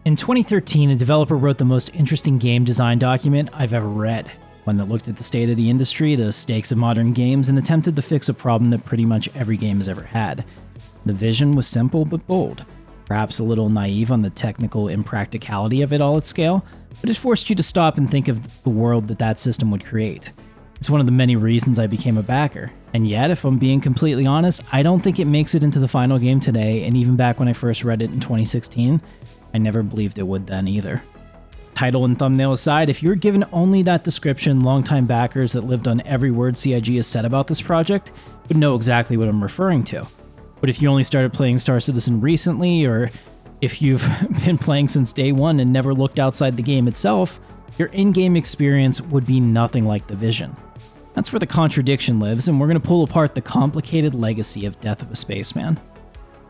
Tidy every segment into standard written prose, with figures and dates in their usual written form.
In 2013, a developer wrote the most interesting game design document I've ever read, one that looked at the state of the industry, the stakes of modern games, and attempted to fix a problem that pretty much every game has ever had. The vision was simple but bold, perhaps a little naive on the technical impracticality of it all at scale, but it forced you to stop and think of the world that system would create. It's one of the many reasons I became a backer, and yet, if I'm being completely honest, I don't think it makes it into the final game today, and even back when I first read it in 2016, I never believed it would then either. Title and thumbnail aside, if you were given only that description, longtime backers that lived on every word CIG has said about this project would know exactly what I'm referring to. But if you only started playing Star Citizen recently, or if you've been playing since day one and never looked outside the game itself, your in-game experience would be nothing like the vision. That's where the contradiction lives, and we're going to pull apart the complicated legacy of Death of a Spaceman.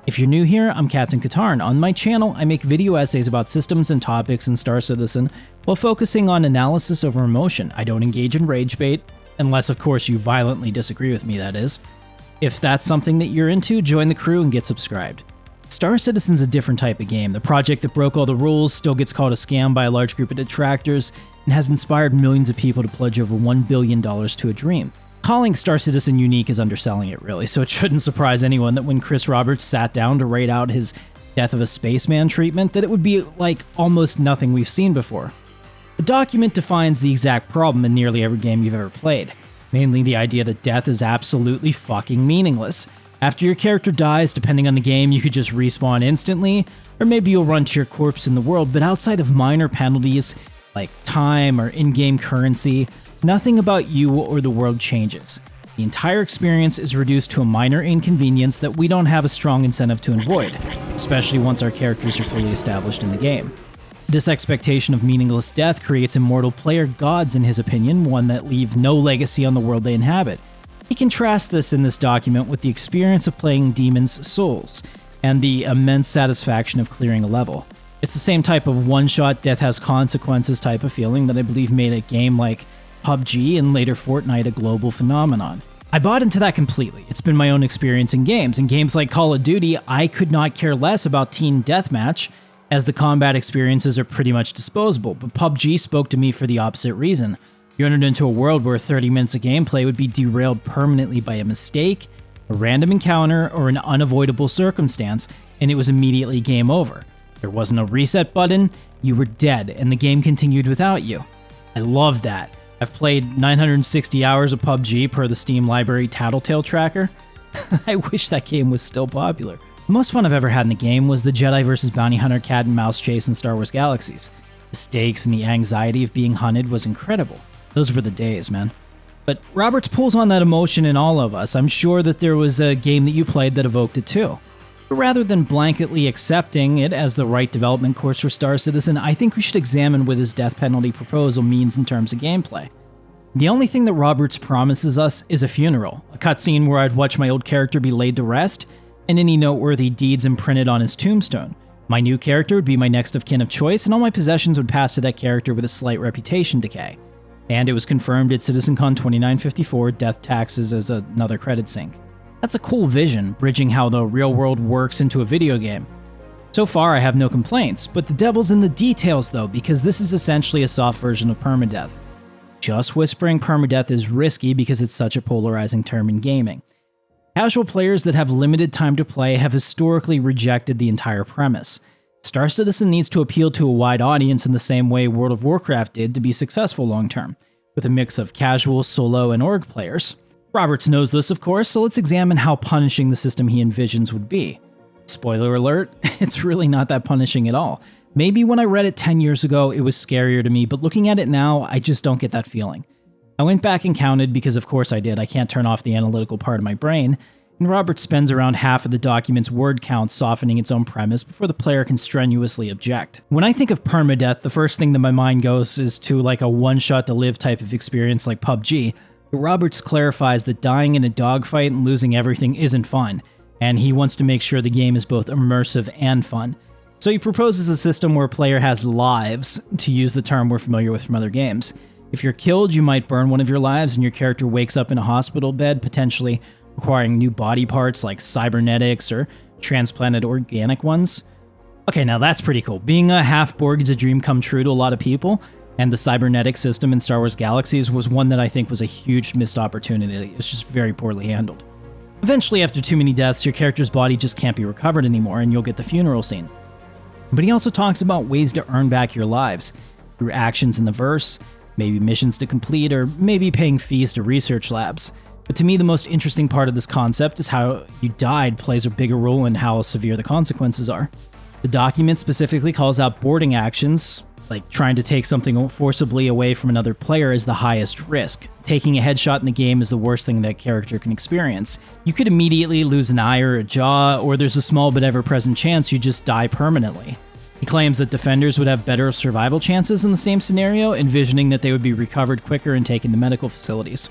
If you're new here, I'm Captain Qatar, and on my channel, I make video essays about systems and topics in Star Citizen while focusing on analysis over emotion. I don't engage in rage bait, unless of course you violently disagree with me, that is. If that's something that you're into, join the crew and get subscribed. Star Citizen's a different type of game. The project that broke all the rules still gets called a scam by a large group of detractors and has inspired millions of people to pledge over $1 billion to a dream. Calling Star Citizen unique is underselling it, really, so it shouldn't surprise anyone that when Chris Roberts sat down to rate out his Death of a Spaceman treatment, that it would be like almost nothing we've seen before. The document defines the exact problem in nearly every game you've ever played, mainly the idea that death is absolutely fucking meaningless. After your character dies, depending on the game, you could just respawn instantly, or maybe you'll run to your corpse in the world, but outside of minor penalties like time or in-game currency, nothing about you or the world changes. The entire experience is reduced to a minor inconvenience that we don't have a strong incentive to avoid, especially once our characters are fully established in the game. This expectation of meaningless death creates immortal player gods, in his opinion, one that leave no legacy on the world they inhabit. He contrasts this in this document with the experience of playing Demon's Souls, and the immense satisfaction of clearing a level. It's the same type of one-shot death has consequences type of feeling that I believe made a game like PUBG and later Fortnite a global phenomenon. I bought into that completely. It's been my own experience in games. In games like Call of Duty, I could not care less about Team Deathmatch, as the combat experiences are pretty much disposable, but PUBG spoke to me for the opposite reason. You entered into a world where 30 minutes of gameplay would be derailed permanently by a mistake, a random encounter, or an unavoidable circumstance, and it was immediately game over. There wasn't a reset button, you were dead, and the game continued without you. I love that. I've played 960 hours of PUBG per the Steam library Tattletale tracker. I wish that game was still popular. The most fun I've ever had in the game was the Jedi vs. Bounty Hunter cat and mouse chase in Star Wars Galaxies. The stakes and the anxiety of being hunted was incredible. Those were the days, man. But Roberts pulls on that emotion in all of us. I'm sure that there was a game that you played that evoked it too. But rather than blanketly accepting it as the right development course for Star Citizen, I think we should examine what his death penalty proposal means in terms of gameplay. The only thing that Roberts promises us is a funeral, a cutscene where I'd watch my old character be laid to rest, and any noteworthy deeds imprinted on his tombstone. My new character would be my next of kin of choice, and all my possessions would pass to that character with a slight reputation decay. And it was confirmed at CitizenCon 2954, death taxes as another credit sync. That's a cool vision, bridging how the real world works into a video game. So far, I have no complaints, but the devil's in the details though, because this is essentially a soft version of permadeath. Just whispering permadeath is risky because it's such a polarizing term in gaming. Casual players that have limited time to play have historically rejected the entire premise. Star Citizen needs to appeal to a wide audience in the same way World of Warcraft did to be successful long-term, with a mix of casual, solo, and org players. Roberts knows this, of course, so let's examine how punishing the system he envisions would be. Spoiler alert, it's really not that punishing at all. Maybe when I read it 10 years ago, it was scarier to me, but looking at it now, I just don't get that feeling. I went back and counted, because of course I did, I can't turn off the analytical part of my brain, and Roberts spends around half of the document's word count softening its own premise before the player can strenuously object. When I think of permadeath, the first thing that my mind goes is to like a one-shot to live type of experience like PUBG, but Roberts clarifies that dying in a dogfight and losing everything isn't fun, and he wants to make sure the game is both immersive and fun. So he proposes a system where a player has lives, to use the term we're familiar with from other games. If you're killed, you might burn one of your lives and your character wakes up in a hospital bed, potentially requiring new body parts like cybernetics or transplanted organic ones. Okay, now that's pretty cool. Being a half-Borg is a dream come true to a lot of people, and the cybernetic system in Star Wars Galaxies was one that I think was a huge missed opportunity. It was just very poorly handled. Eventually, after too many deaths, your character's body just can't be recovered anymore, and you'll get the funeral scene. But he also talks about ways to earn back your lives, through actions in the verse, maybe missions to complete, or maybe paying fees to research labs. But to me, the most interesting part of this concept is how you died plays a bigger role in how severe the consequences are. The document specifically calls out boarding actions, like trying to take something forcibly away from another player is the highest risk. Taking a headshot in the game is the worst thing that character can experience. You could immediately lose an eye or a jaw, or there's a small but ever-present chance you just die permanently. He claims that defenders would have better survival chances in the same scenario, envisioning that they would be recovered quicker and taken to medical facilities.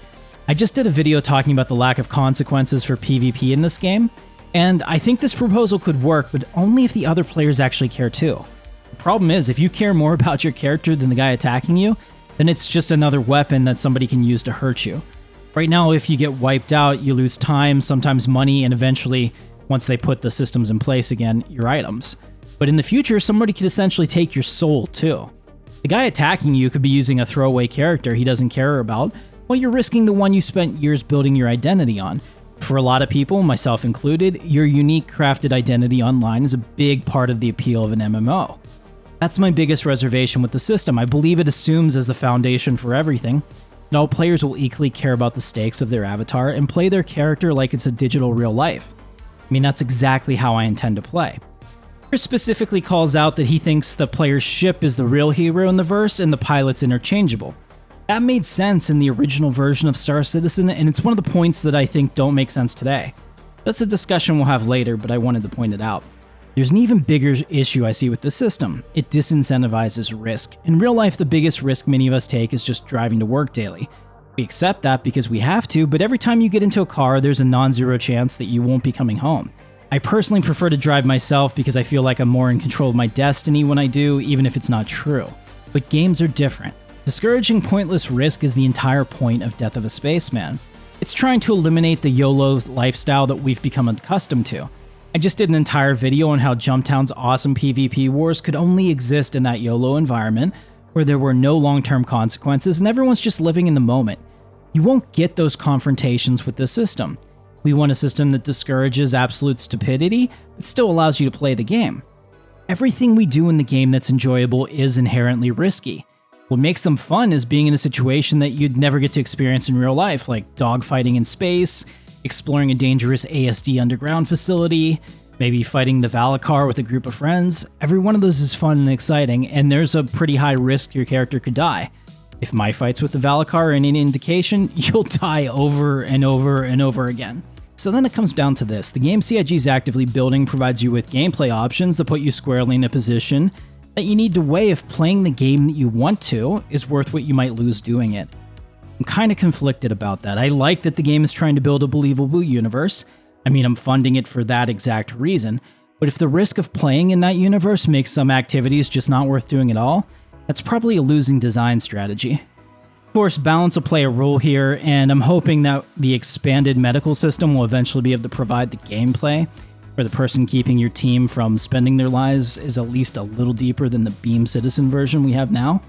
I just did a video talking about the lack of consequences for PvP in this game, and I think this proposal could work, but only if the other players actually care too. The problem is, if you care more about your character than the guy attacking you, then it's just another weapon that somebody can use to hurt you. Right now, if you get wiped out, you lose time, sometimes money, and eventually, once they put the systems in place again, your items. But in the future, somebody could essentially take your soul too. The guy attacking you could be using a throwaway character he doesn't care about, while you're risking the one you spent years building your identity on. For a lot of people, myself included, your unique crafted identity online is a big part of the appeal of an MMO. That's my biggest reservation with the system. I believe it assumes as the foundation for everything that all players will equally care about the stakes of their avatar and play their character like it's a digital real life. I mean, that's exactly how I intend to play. Chris specifically calls out that he thinks the player's ship is the real hero in the verse and the pilot's interchangeable. That made sense in the original version of Star Citizen, and it's one of the points that I think don't make sense today. That's a discussion we'll have later, but I wanted to point it out. There's an even bigger issue I see with the system. It disincentivizes risk. In real life, the biggest risk many of us take is just driving to work daily. We accept that because we have to, but every time you get into a car, there's a non-zero chance that you won't be coming home. I personally prefer to drive myself because I feel like I'm more in control of my destiny when I do, even if it's not true. But games are different. Discouraging pointless risk is the entire point of Death of a Spaceman. It's trying to eliminate the YOLO lifestyle that we've become accustomed to. I just did an entire video on how Jumptown's awesome PvP wars could only exist in that YOLO environment, where there were no long-term consequences and everyone's just living in the moment. You won't get those confrontations with this system. We want a system that discourages absolute stupidity, but still allows you to play the game. Everything we do in the game that's enjoyable is inherently risky. What makes them fun is being in a situation that you'd never get to experience in real life, like dogfighting in space, exploring a dangerous ASD underground facility, maybe fighting the Valakar with a group of friends. Every one of those is fun and exciting, and there's a pretty high risk your character could die. If my fights with the Valakar are any indication, you'll die over and over and over again. So then it comes down to this. The game CIG is actively building provides you with gameplay options that put you squarely in a position that you need to weigh if playing the game that you want to is worth what you might lose doing it. I'm kind of conflicted about that. I like that the game is trying to build a believable universe. I mean, I'm funding it for that exact reason, but if the risk of playing in that universe makes some activities just not worth doing at all, that's probably a losing design strategy. Of course, balance will play a role here, and I'm hoping that the expanded medical system will eventually be able to provide the gameplay where the person keeping your team from spending their lives is at least a little deeper than the Beam Citizen version we have now.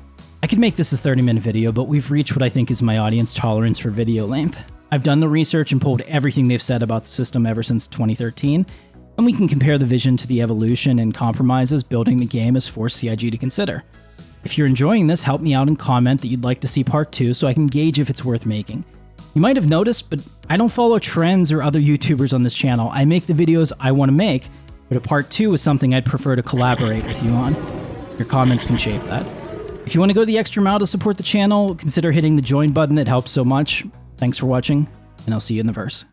I could make this a 30-minute video, but we've reached what I think is my audience tolerance for video length. I've done the research and pulled everything they've said about the system ever since 2013, and we can compare the vision to the evolution and compromises building the game has forced CIG to consider. If you're enjoying this, help me out and comment that you'd like to see part 2 so I can gauge if it's worth making. You might have noticed, but I don't follow trends or other YouTubers on this channel. I make the videos I want to make, but a part 2 is something I'd prefer to collaborate with you on. Your comments can shape that. If you want to go the extra mile to support the channel, consider hitting the join button. It helps so much. Thanks for watching, and I'll see you in the verse.